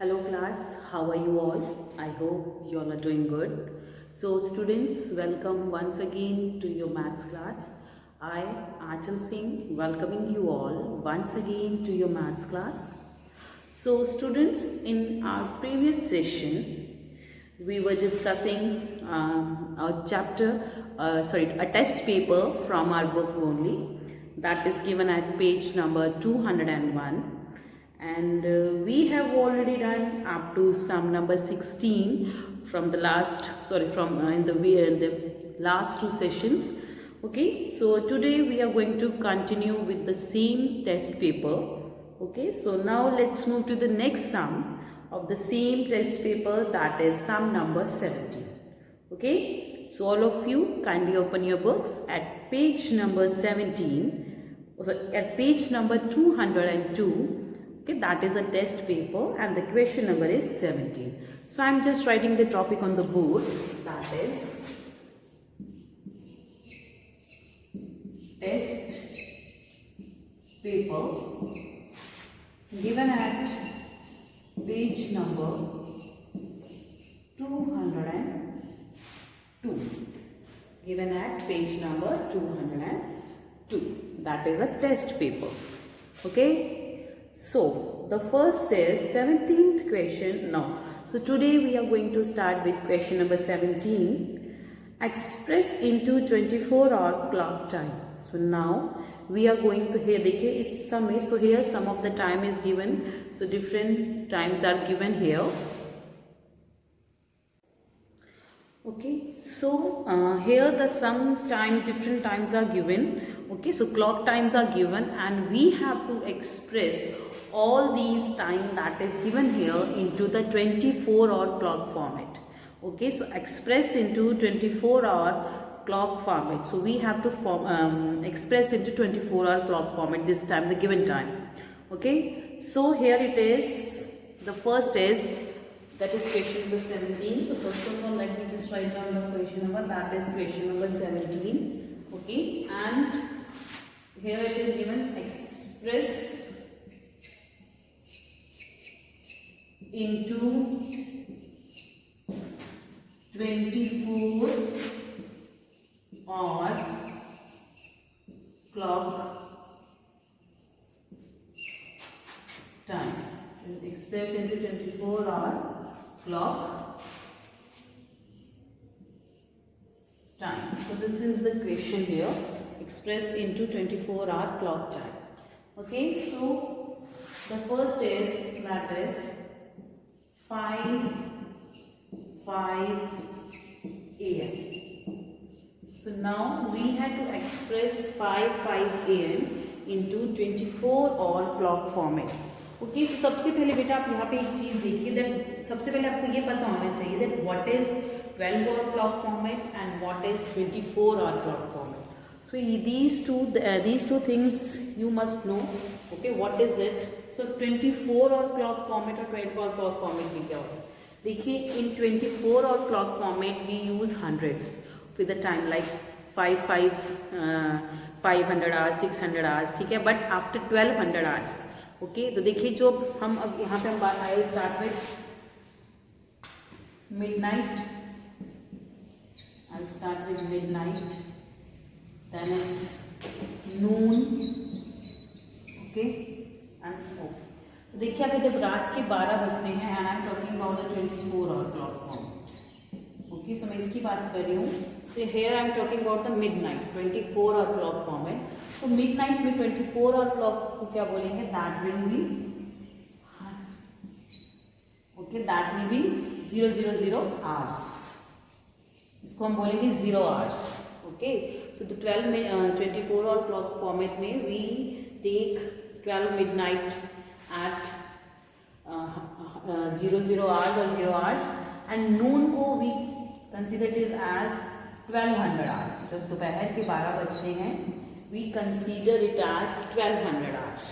Hello class, how are you all? I hope you all are doing good. So students, welcome once again to your maths class. I, Achal Singh, welcoming you all once again to your maths class. So students, in our previous session, we were discussing a test paper from our book only, that is given at page number 201. And we have already done up to sum number 16 from the last in the last two sessions. Okay, so today we are going to continue with the same test paper. Okay, so now let's move to the next sum of the same test paper, that is sum number 17. Okay, so all of you kindly open your books at page number 17, at page number 202. Okay, that is a test paper and the question number is 17. So I am just writing the topic on the board, that is test paper given at page number 202. Given at page number 202. That is a test paper. Okay. So, the first is 17th question. Now, so today we are going to start with question number 17. Express into 24-hour clock time. So, now we are going to here, देखिए इस sum में, so here some of the time is given. So, different times are given here. Okay, so here the different times are given. Okay, so clock times are given and we have to express all these time that is given here into the 24-hour clock format. Okay, so express into 24-hour clock format. So we have to express into 24-hour clock format this time, the given time. Okay, so here it is. The first is, that is question number 17. So first of all, let me just write down the question number. That is question number 17. Okay, and here it is given express into 24-hour clock time. Express into 24-hour clock time. So this is the question here. Express into 24-hour clock time. Okay, so the first is, that is 5 a.m. So now we had to express 5 a.m. into 24-hour clock format. Okay, तो सबसे पहले बेटा आप यहाँ पे एक चीज़ देखिए, that सबसे पहले आपको ये पता होना चाहिए that what is 12-hour clock format and what is 24-hour clock format. So these two things you must know. Okay, what is it? So 24-hour clock format और 12-hour क्लॉक फॉर्मेट में क्या होता है? देखिए, in 24-hour clock format we use hundreds with the time, like 500 hours, 600 hours, ठीक है. But after 1200 hours, okay, तो देखिए जो हम अब यहाँ पे हम बात आए, start with midnight. I start with midnight, then it's noon. Okay, and तो देखिए अगर जब रात के 12 बजते हैं and I am talking about the 24-hour clock format. Okay, so मैं इसकी बात कर रही हूँ. So here I am talking about the midnight 24-hour clock format. तो मिडनाइट में 24-hour क्लॉक को क्या बोलेंगे? That will be, okay, that will be 000 hours. इसको हम बोलेंगे 0 hours. Okay, so the 24-hour clock format में we take 12 midnight at 00 hours और 0 hours, एंड नून को we consider it as 1200 hours. जब दोपहर के 12 बजते हैं we consider it as 1200 hours.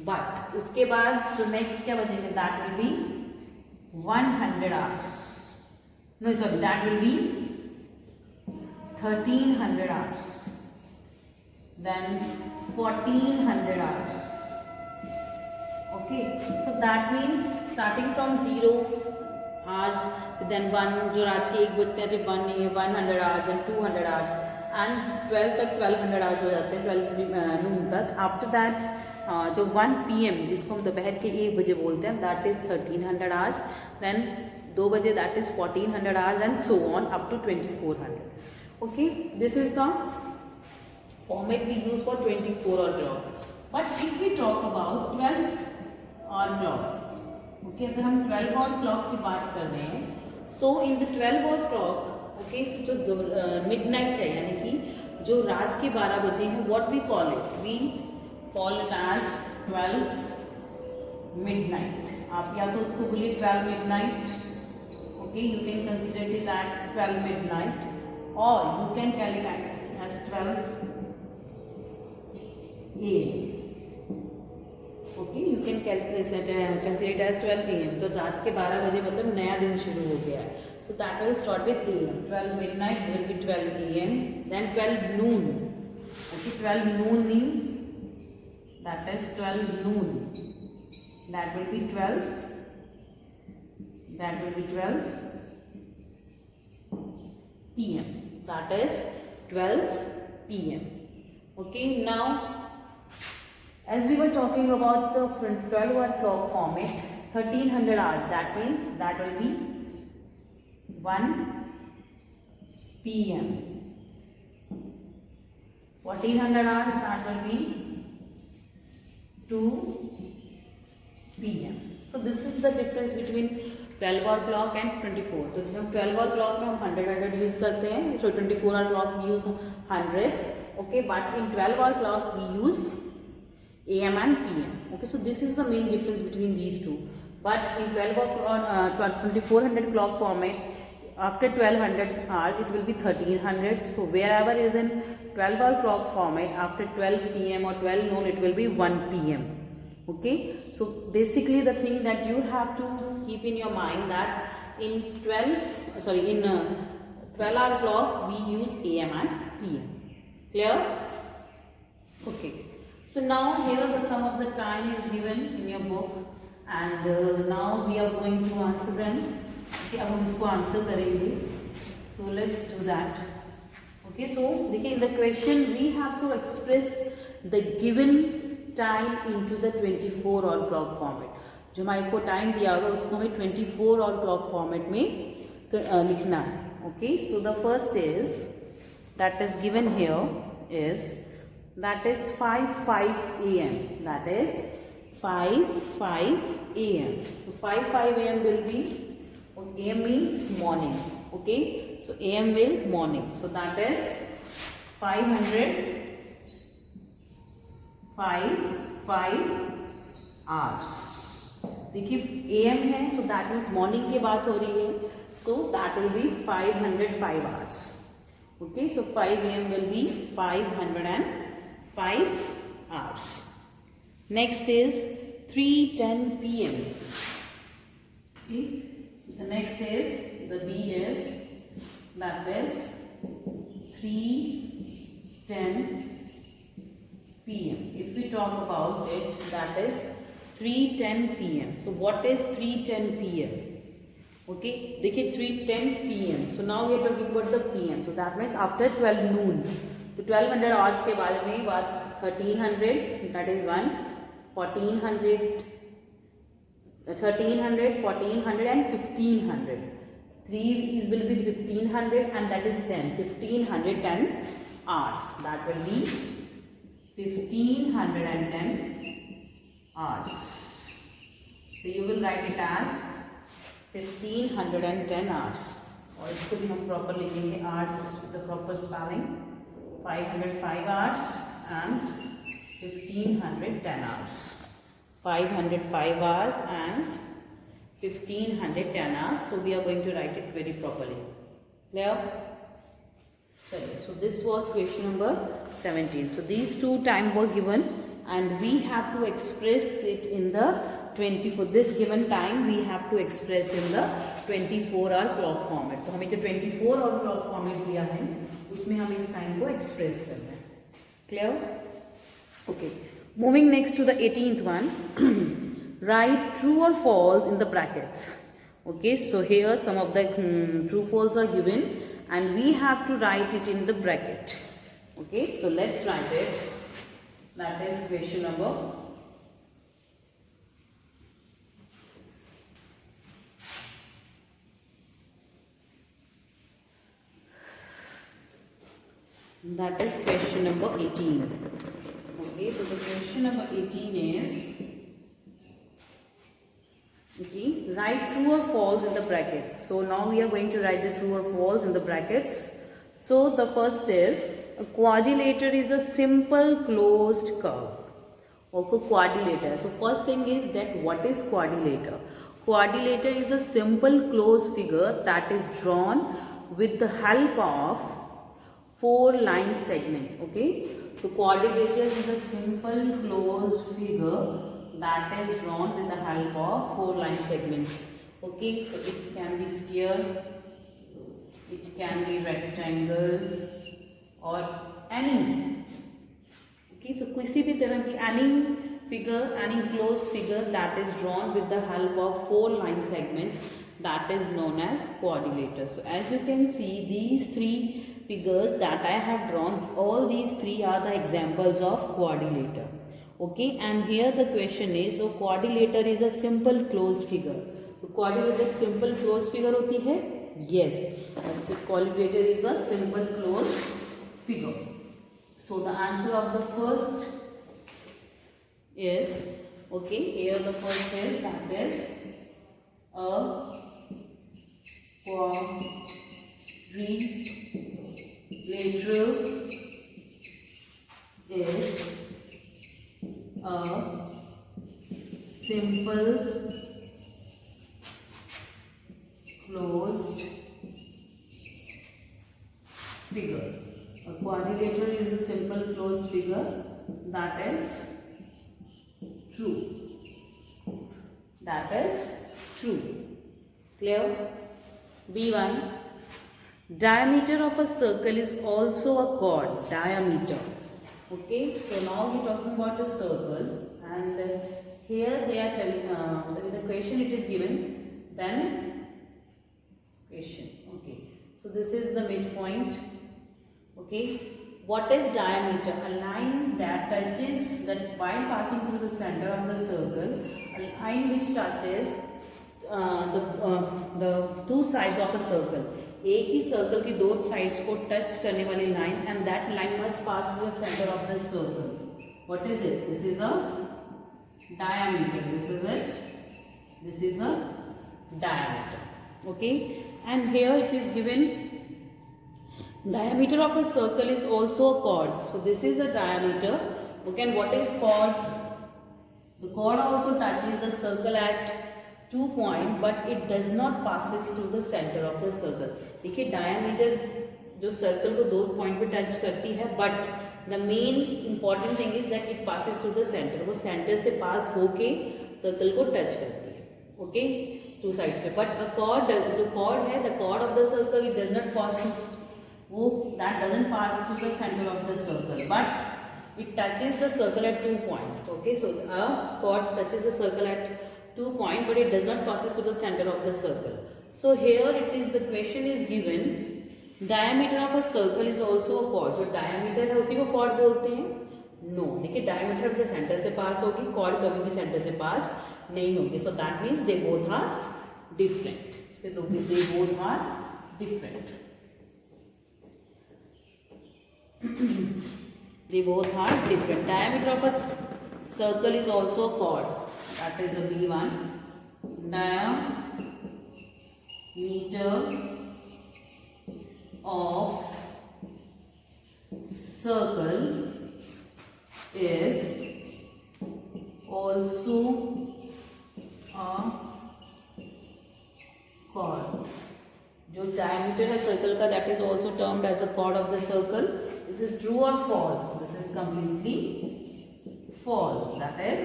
But उसके बाद जो नेक्स्ट क्या बचेंगे? that will be 100 hours. No, sorry, that will be 1300 hours. Then 1400 hours. Okay, so that means starting from 0 hours, then 1 जो रात के 1 बजते हैं फिर 100 hours, then 200 hours and 12 तक 1200 hours हो जाते हैं, 12 नून तक. आफ्टर दैट जो 1 PM जिसको हम दोपहर के 1 बजे बोलते हैं, दैट इज़ 1300 hours. देन 2 बजे that is 1400 hours and so on up to 2400. Okay, this is the format we use for 24-hour clock. But if we talk about 12-hour clock, okay, अगर हम 12-hour clock की बात कर रहे हैं, so in the 12-hour clock, okay, so जो midnight है यानी कि जो रात के 12 बजे हैं, what we call it? We call it as 12 midnight. आप या तो उसको बोलिए 12 midnight, okay, you can consider it as 12 midnight, or you can tell it as 12 AM. Okay, you can consider it as 12 AM. तो रात के 12 बजे मतलब नया दिन शुरू हो गया है. So that will start with AM. 12 midnight will be 12 AM. Then 12 noon. Okay, 12 noon means that is 12 noon. That will be 12. That will be 12 PM. That is 12 PM. Okay, now as we were talking about the 12-hour clock format, 1300 hours, that means that will be 1 PM. 1400 hours, that will be 2 PM. So this is the difference between 12-hour clock and 24. तो जब हम 12-hour clock में हम 100 use करते हैं, so 24-hour clock we use hundreds. Okay, but in 12-hour clock we use AM and PM. Okay, so this is the main difference between these two. But in 2400 clock format, after 1200 hours it will be 1300. So wherever is in 12-hour clock format, after 12 PM or 12 noon it will be 1 PM. Okay, so basically the thing that you have to keep in your mind that in 12-hour clock we use AM and PM. Clear? Okay. So now here the sum of the time is given in your book, and now we are going to answer them. Okay, अब हम इसको answer करेंगे. So let's do that. Okay, so देखिए in the question we have to express the given time into the 24-hour clock format. जो हमारे को time दिया होगा उसको हमें 24-hour clock format में लिखना है. Okay, so the first is that is given here is that is 5 AM. That is 5 AM. So 5 AM will be, AM means morning. Okay, so AM will morning. So that is 5 hours. देखिए AM है, so that means morning की बात हो रही है. So that will be 505 hours. Okay, so 5 AM will be 505 hours. Next is 3:10 PM. Okay, so the next is the B is that is 3:10 PM. If we talk about it, that is 3:10 PM. So what is 3:10 PM? Okay, देखिए 3:10 PM. So now we are talking about the PM. So that means after 12 noon. तो 1200 hours के बारे में बात 1300 that is 1 1400 and 1500. 3 is will be 1500 and that is 10. 1510 hours. That will be 1510 hours. So you will write it as 1510 hours. और इसको भी हम proper लिखेंगे hours the proper spelling. 505 hours and 1510 hours. 505 hours and 1510 hours. So we are going to write it very properly. Clear? So this was question number 17. So these two time were given and we have to express it in the 24. This given time we have to express in the 24-hour clock format. तो हमें जो 24-hour clock format दिया है उसमें हमें इस time को express करना है. Clear? Okay, moving next to the 18th one. write true or false in the brackets. Okay, so here some of the true false are given and we have to write it in the bracket. Okay, so let's write it. That is question number that is question number 18. Okay, so the question number 18 is, okay, write true or false in the brackets. So now we are going to write the true or false in the brackets. So the first is, a quadrilateral is a simple closed curve. Okay, quadrilateral. So first thing is that what is quadrilateral? Quadrilateral is a simple closed figure that is drawn with the help of 4 line segment. Okay, so quadrilateral is a simple closed figure that is drawn with the help of 4 line segments. Okay, so it can be sphere, it can be rectangle or any. Okay, so किसी भी तरह की any figure, any closed figure that is drawn with the help of 4 line segments, that is known as quadrilateral. So as you can see, these 3 figures that I have drawn, all these 3 are the examples of quadrilateral. Okay, and here the question is, so quadrilateral is a simple closed figure. तो quadrilateral simple closed figure होती है? Yes, a quadrilateral is a simple closed figure. So the answer of the first is, okay, here the first is, that is a quadrilateral is a simple closed figure. A quadrilateral is a simple closed figure that is true. That is true. Clear? B1. Diameter of a circle is also a chord. Diameter. Okay, so now we are talking about a circle, and here they are telling the question it is given, then question. Okay, so this is the midpoint. Okay, what is diameter? A line that touches, that while passing through the center of the circle, a line which touches the 2 sides of a circle. एक ही circle की 2 sides को touch करने वाली line, and that line must pass through the centre of the circle. What is it? This is a diameter. This is it. This is a diameter. Okay, and here it is given diameter of a circle is also a chord. So this is a diameter. Okay, and what is chord? The chord also touches the circle at 2 point, but it does not passes through the center of the circle. देखिए diameter जो circle को 2 point पे touch करती है, but the main important thing is that it passes through the centre. वो centre से pass होके circle को टच करती है. ओके, 2 साइड्स पे. बट अ कॉर्ड, जो कॉर्ड है, the chord of the circle, it does not pass, वो that doesn't pass through the centre of the circle, but it touches the circle at 2 points. Okay, so a chord touches the circle at 2 point, but it does not passes through the center of the circle. So here it is, the question is given, diameter of a circle is also a chord. जो diameter है उसी को chord बोलते हैं? No, देखिए diameter अपने centre से पास होगी, chord कभी भी सेंटर से पास नहीं होगी. So that means they both are different. So they both are different. They both are different. Diameter of a circle is also a chord. That is the B1. Diameter of circle is also a chord. जो diameter है circle का, that is also termed as a chord of the circle. This is true or false? This is completely false. That is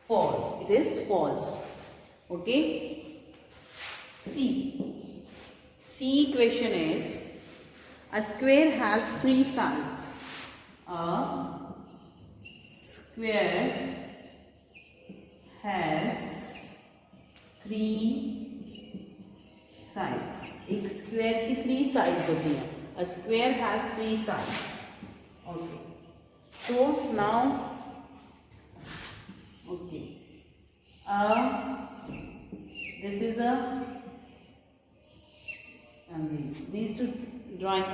false. It is false. Okay. C question is, a square has 3 sides. A square has 3 sides. एक square की 3 sides होती हैं. A square has 3 sides. Okay. So now, okay. This is a and these two drawing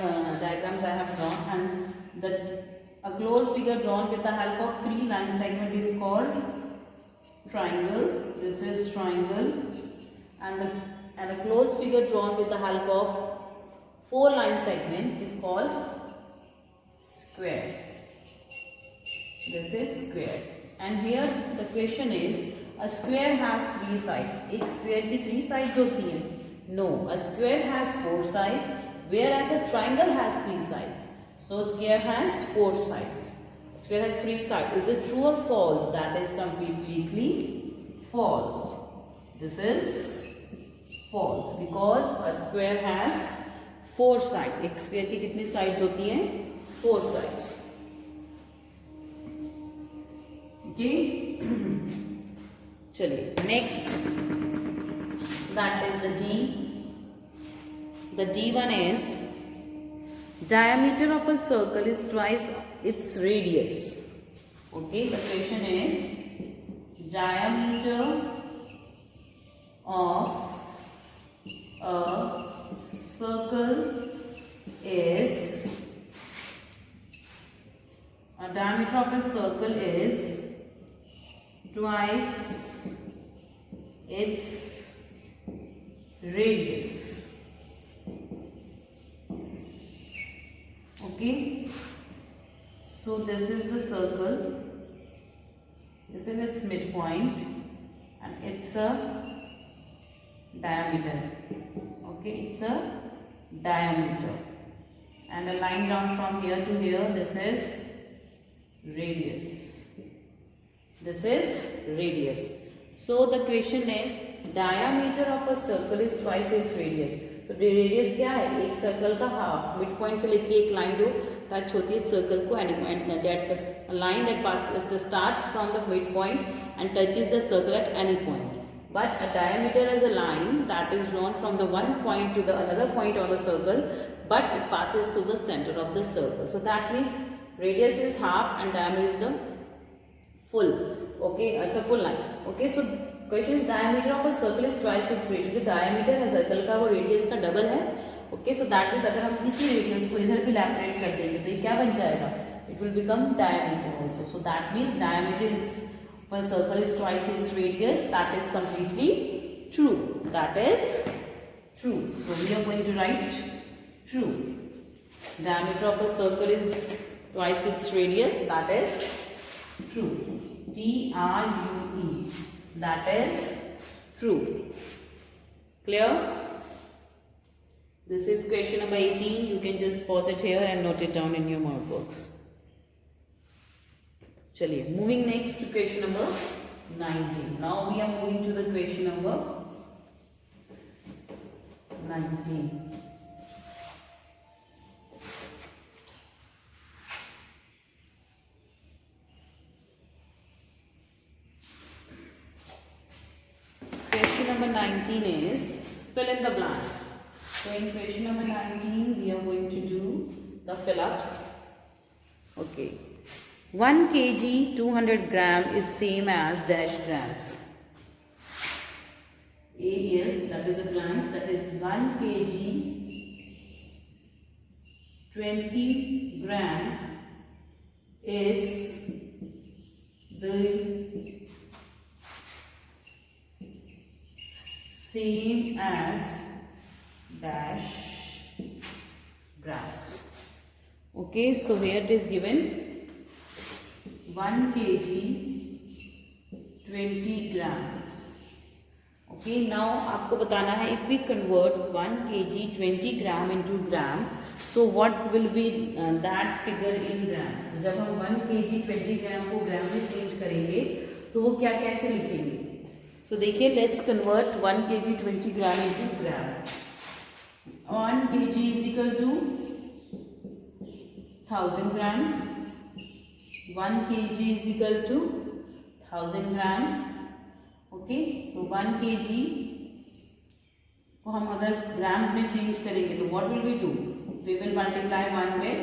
diagrams I have drawn, and a closed figure drawn with the help of 3 line segment is called triangle. This is triangle, and a closed figure drawn with the help of 4 line segment is called square. This is square. And here the question is, a square has 3 sides. एक square की 3 sides होती हैं. No, a square has 4 sides, whereas a triangle has 3 sides. So square has 4 sides. Square has 3 sides. Is it true or false? That is completely false. This is false because a square has 4 sides. एक square की कितनी sides होती हैं? 4 sides. Okay. चलिए next, that is the D. The D1 is diameter of a circle is twice its radius. Okay, the question is diameter of a circle is twice its radius. Okay, so this is the circle, this is its midpoint, and it's a diameter. Okay, it's a diameter, and a line down from here to here, this is radius. This is radius. So the question is diameter of a circle is twice its radius. तो radius क्या है? एक circle का half, mid point से लेके एक line जो touch होती है सर्कल को, and line that pass starts from the mid point and touches the circle at any point. But a diameter is a line that is drawn from the one point to the another point on the circle, but it passes through the center of the circle. So that means radius is half and diameter is the full. Okay, it's a full line. Okay, so question is diameter of a circle is twice its radius. तो diameter है circle का वो radius का double है. Okay, so that means अगर हम इसी radius को इधर भी लैपरेट कर देंगे तो ये क्या बन जाएगा? It will become diameter also. So that means diameter is a circle is twice its radius. That is completely true. That is true. So we are going to write true. Diameter of a circle is twice its radius. That is true. T-R-U-E. That is true. Clear? This is question number 18. You can just pause it here and note it down in your notebooks. चलिए, moving next to question number 19. Now we are moving to the question number 19. Question number 19 is fill in the blanks. So in question number 19 we are going to do the fill-ups. Okay. 1 kg 200 gram is same as dash grams. A is, that is a grams, that is 1 kg 20 gram is the same as dash grams. Okay, so here it is given 1 kg 20 grams. Okay, now आपको बताना है if we convert 1 kg 20 gram into gram, so what will be that figure in grams. तो जब हम 1 kg 20 gram को ग्राम में change करेंगे तो वो क्या कैसे लिखेंगे. So देखिए, let's convert 1 kg 20 gram into gram. 1 kg is equal to 1000 grams. 1 kg is equal to 1000 grams, okay, so 1 kg को हम अगर ग्राम्स में चेंज करेंगे तो what will we do? We will multiply 1 with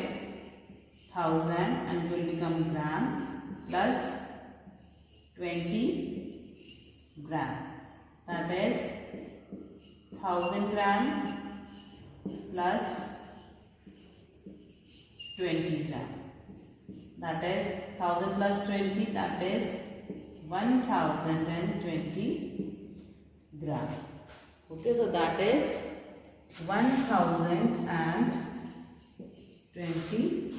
1000 and it will become gram plus 20 gram. That is 1000 gram plus 20 gram. That is 1000 plus 20, that is 1020 gram. Okay, so that is 1020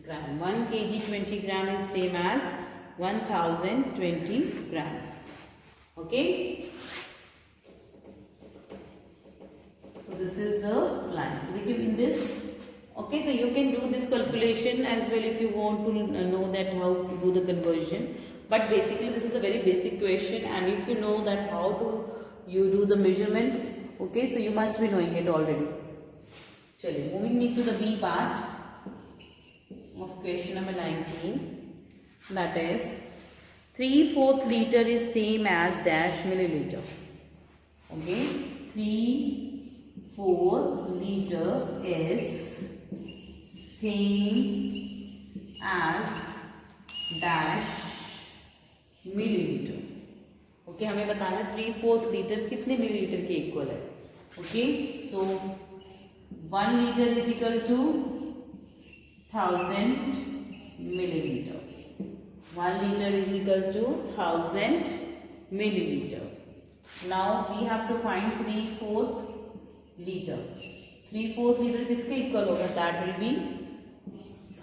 gram. 1 kg 20 gram is same as 1020 grams. Okay, so this is the line. So they give in this. Okay, so you can do this calculation as well if you want to know that how to do the conversion. But basically this is a very basic question, and if you know that how to you do the measurement, okay, so you must be knowing it already. Chaliye, moving into the B part of question number 19. That is 3/4 liter is same as dash milliliter. Okay, 3/4 liter is same as dash millilitre. Okay, हमें बताना 3/4 litre कितने millilitre के equal है. Okay, so 1 litre is equal to 1000 milliliter. 1 liter is equal to 1000 milliliter. Now we have to find 3/4 liter. 3/4 liter किसके equal होगा? That will be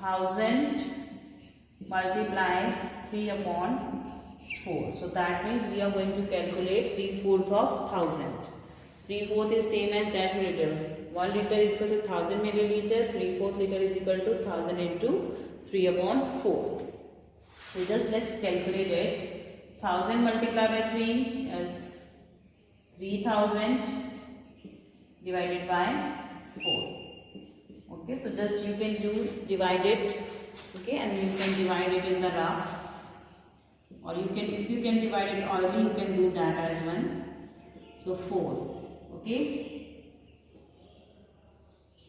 1000 multiply 3/4. So that means we are going to calculate 3/4 of 1000. 3/4 is same as dash milliliter. 1 liter is equal to 1000 milliliter. 3/4 liter is equal to 1000 into 3/4. So just let's calculate it. 1000 multiplied by 3 is 3000 divided by 4. Okay, so just you can do divide it. Okay, and you can divide it in the rough, or you can, if you can divide it orally, you can do that as one. So 4. Okay,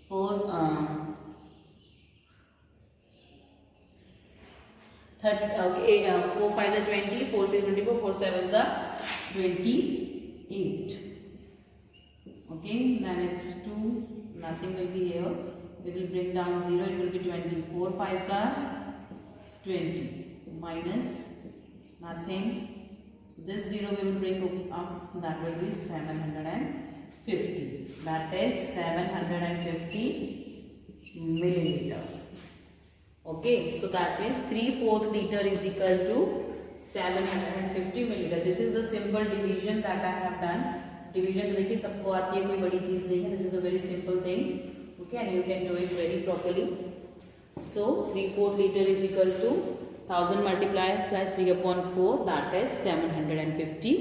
4 okay, 4 5s are 20, 4 6 24, 4 7s are 28. Okay, then it's 2, nothing will be here. We will bring down 0, it will be 20. 4 5s are 20 minus nothing. So this 0 we will bring up, that will be 750. That is 750 milliliter. Okay, so that means 3/4 liter is equal to 750 milliliter. This is the simple division that I have done. Division तो देखिए सबको आती है, कोई बड़ी चीज नहीं है. This is a very simple thing. Okay, and you can do it very properly. So 3/4 liter is equal to 1000 multiplied by 3/4. That is 750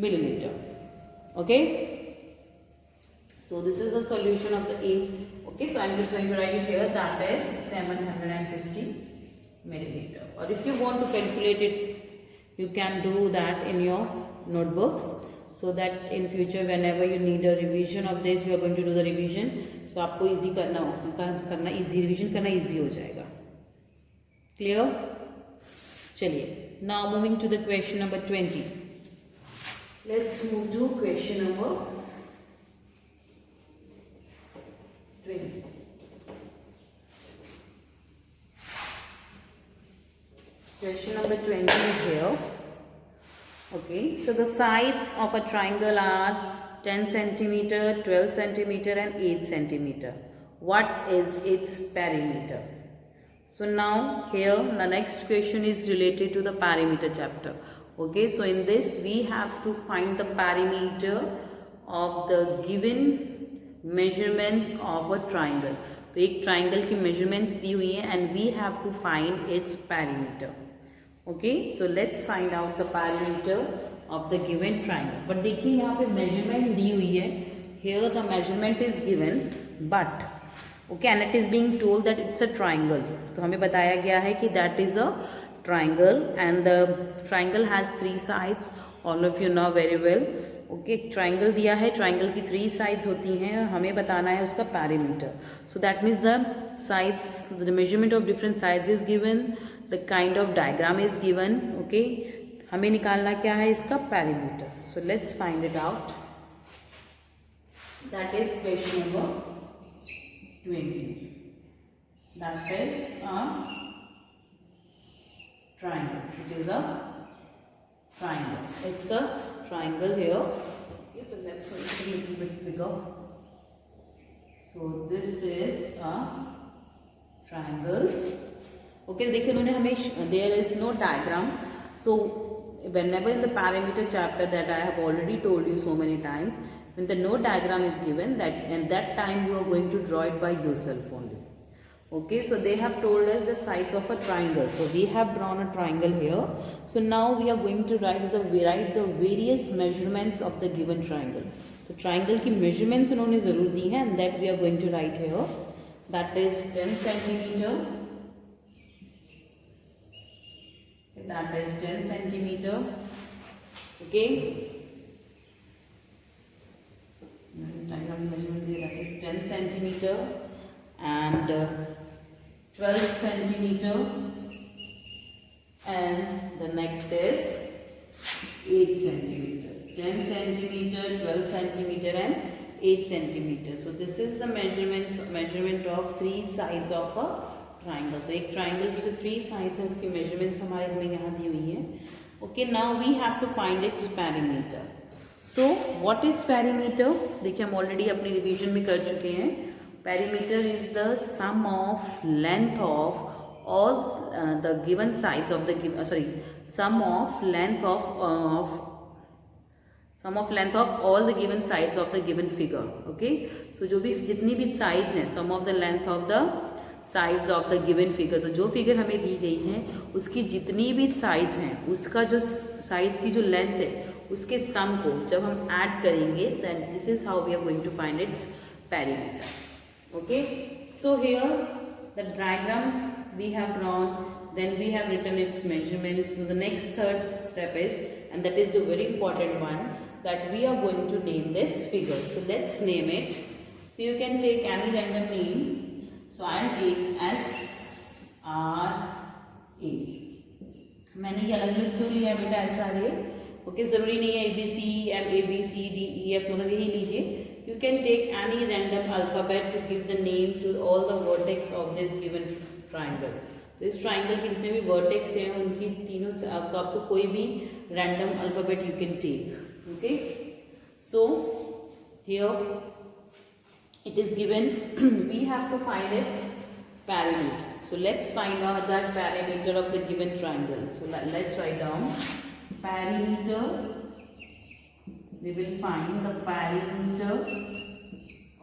milliliter. Okay. So this is the solution of the A. Okay, so I am just going to write it here. That is 750 milliliter. Or if you want to calculate it, you can do that in your notebooks, so that in future whenever you need a revision of this, you are going to do the revision. So आपको easy करना easy revision करना easy हो जाएगा. Clear? चलिए. Now moving to the question number 20. Let's move to question number 20. Question number 20 is here. Okay, so the sides of a triangle are 10 centimeter, 12 centimeter and 8 centimeter. What is its perimeter? So now here the next question is related to the perimeter chapter. Okay, so in this we have to find the perimeter of the given measurements of a triangle. तो एक triangle की measurements दी हुई है and we have to find its perimeter. Okay, so let's find out the perimeter of the given triangle. But देखिए यहाँ पे measurement दी हुई है. Here the measurement is given, but okay, and it is being told that it's a triangle. तो हमें बताया गया है कि that is a triangle and the triangle has 3 sides all of you know very well. Okay, triangle दिया है, triangle की 3 sides होती हैं, हमें बताना है उसका perimeter. So that means the sides, the measurement of different sides is given, the kind of diagram is given. Okay, हमें निकालना क्या है, इसका perimeter. So let's find it out. That is question number 20. That is a triangle. It is a triangle. It's a triangle here. Okay, so let's make it a little bit bigger. So this is a triangle. Okay, देखिए उन्होंने हमें, there is no diagram. So whenever in the parameter chapter that I have already told you so many times, when the no diagram is given, that and that time you are going to draw it by yourself only. Okay, so they have told us the sides of a triangle. So we have drawn a triangle here. So now we are going to write the various measurements of the given triangle. So triangle की measurements उन्होंने ज़रूर दी हैं, and that we are going to write here. That is 10 centimeter. That is 10 centimeter. Okay. Diagram measurement that is 10 centimeter and 12 centimeter, and the next is 8 centimeter. 10 centimeter, 12 centimeter and 8 centimeter. So this is the measurement of 3 sides of a triangle. तो एक triangle की जो 3 sides है उसकी measurements हमारे हमें यहाँ दी हुई है. Okay, now we have to find its perimeter. So what is perimeter? देखिए हम already अपनी revision में कर चुके हैं. Perimeter is the sum of length of all the given sides of the sum of length of all the given sides of the given figure. Okay, so जो भी जितनी भी sides हैं, sum of the length of the sides of the given figure. तो जो figure हमें दी गई हैं उसकी जितनी भी sides हैं उसका जो sides की जो length है उसके sum को जब हम add करेंगे, then this is how we are going to find its perimeter. Okay, so here the diagram we have drawn, then we have written its measurements. So the next third step is, and that is the very important one, that we are going to name this figure. So let's name it. So you can take any random name. So I'll take SRA. मैंने ये अलग अलग क्यों लिया बेटा SRA? Okay, जरूरी नहीं है ABC, MABC, DEF, मतलब यही लीजिए. You can take any random alphabet to give the name to all the vertex of this given triangle. तो इस triangle के जितने भी vertex हैं उनकी तीनों से आपको कोई भी random alphabet you can take. Okay, so here it is given. We have to find its perimeter. So let's find out that perimeter of the given triangle. So let's write down perimeter. We will find the perimeter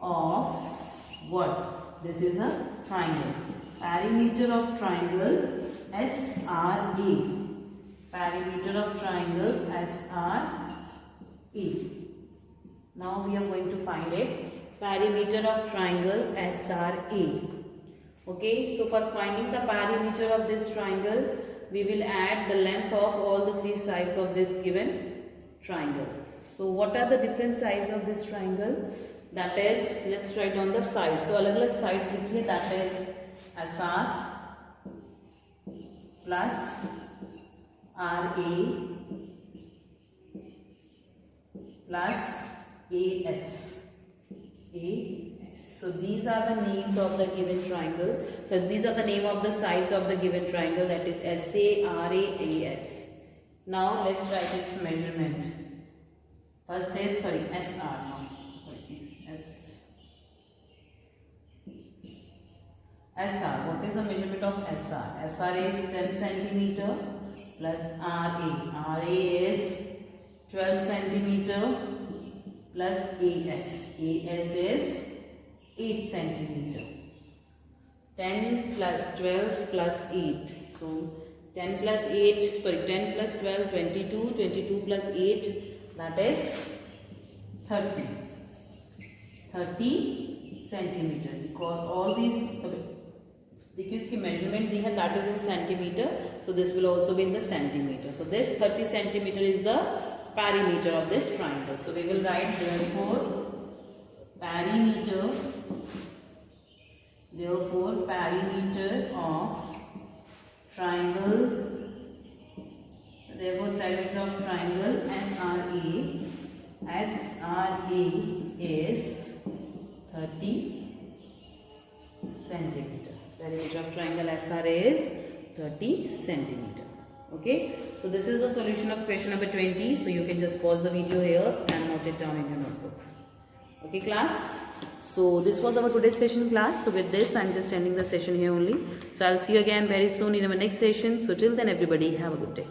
of what? This is a triangle. Perimeter of triangle SRA. Perimeter of triangle SRA. Now we are going to find it. Perimeter of triangle SRA. Okay, so for finding the perimeter of this triangle, we will add the length of all the 3 sides of this given triangle. So what are the different sides of this triangle? That is, let's write down the sides. तो अलग अलग sides लिखिए. That is SR plus RA plus AS. So these are the names of the given triangle. So these are the name of the sides of the given triangle. That is SA, RA, AS. Now let's write its measurement. First is SR now. SR. What is the measurement of SR? SR is 10 centimeter plus RA. RA is 12 centimeter plus AS. AS is 8 centimeter. 10 plus 12 plus 8. So 10 plus 12, 22. 22 plus 8. That is 30 centimeter, because all these, देखिए इसकी measurement दी है, that is in centimeter, so this will also be in the centimeter. So this 30 centimeter is the perimeter of this triangle. So we will write therefore perimeter of triangle, therefore perimeter of triangle SRA is 30 centimeter. Perimeter of triangle SRA is 30 centimeter. Okay, so this is the solution of question number 20. So you can just pause the video here and note it down in your notebooks. Okay class, so this was our today's session class. So with this I'm just ending the session here only. So I'll see you again very soon in our next session. So till then everybody have a good day.